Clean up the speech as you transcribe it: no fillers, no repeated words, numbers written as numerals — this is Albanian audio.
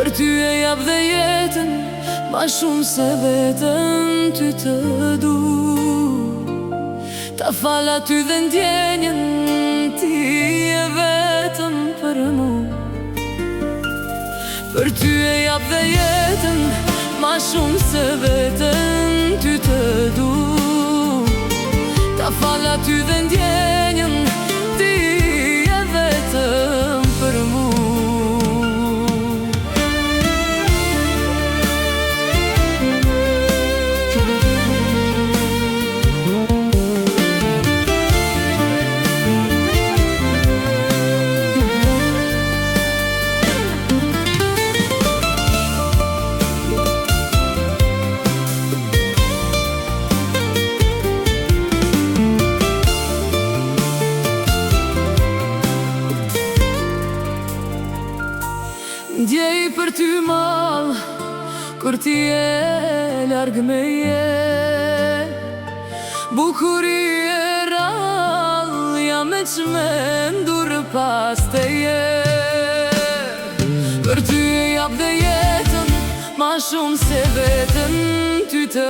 Për ty e jap dhe jetën, ma shumë se vetën ty të du. Ta fal aty dhe ndjenjen, ti e vetëm për mu. Për ty e jap dhe jetën, ma shumë se vetën ty të du. Ta fal aty dhe ndjenjen, ti e vetëm për mu. Ndjej për ty mal, kur ti e larg me je. Bukuri e rall, jam me çmendur pas te je. Për ty e jap dhe jetën, ma shumë se vetën ty të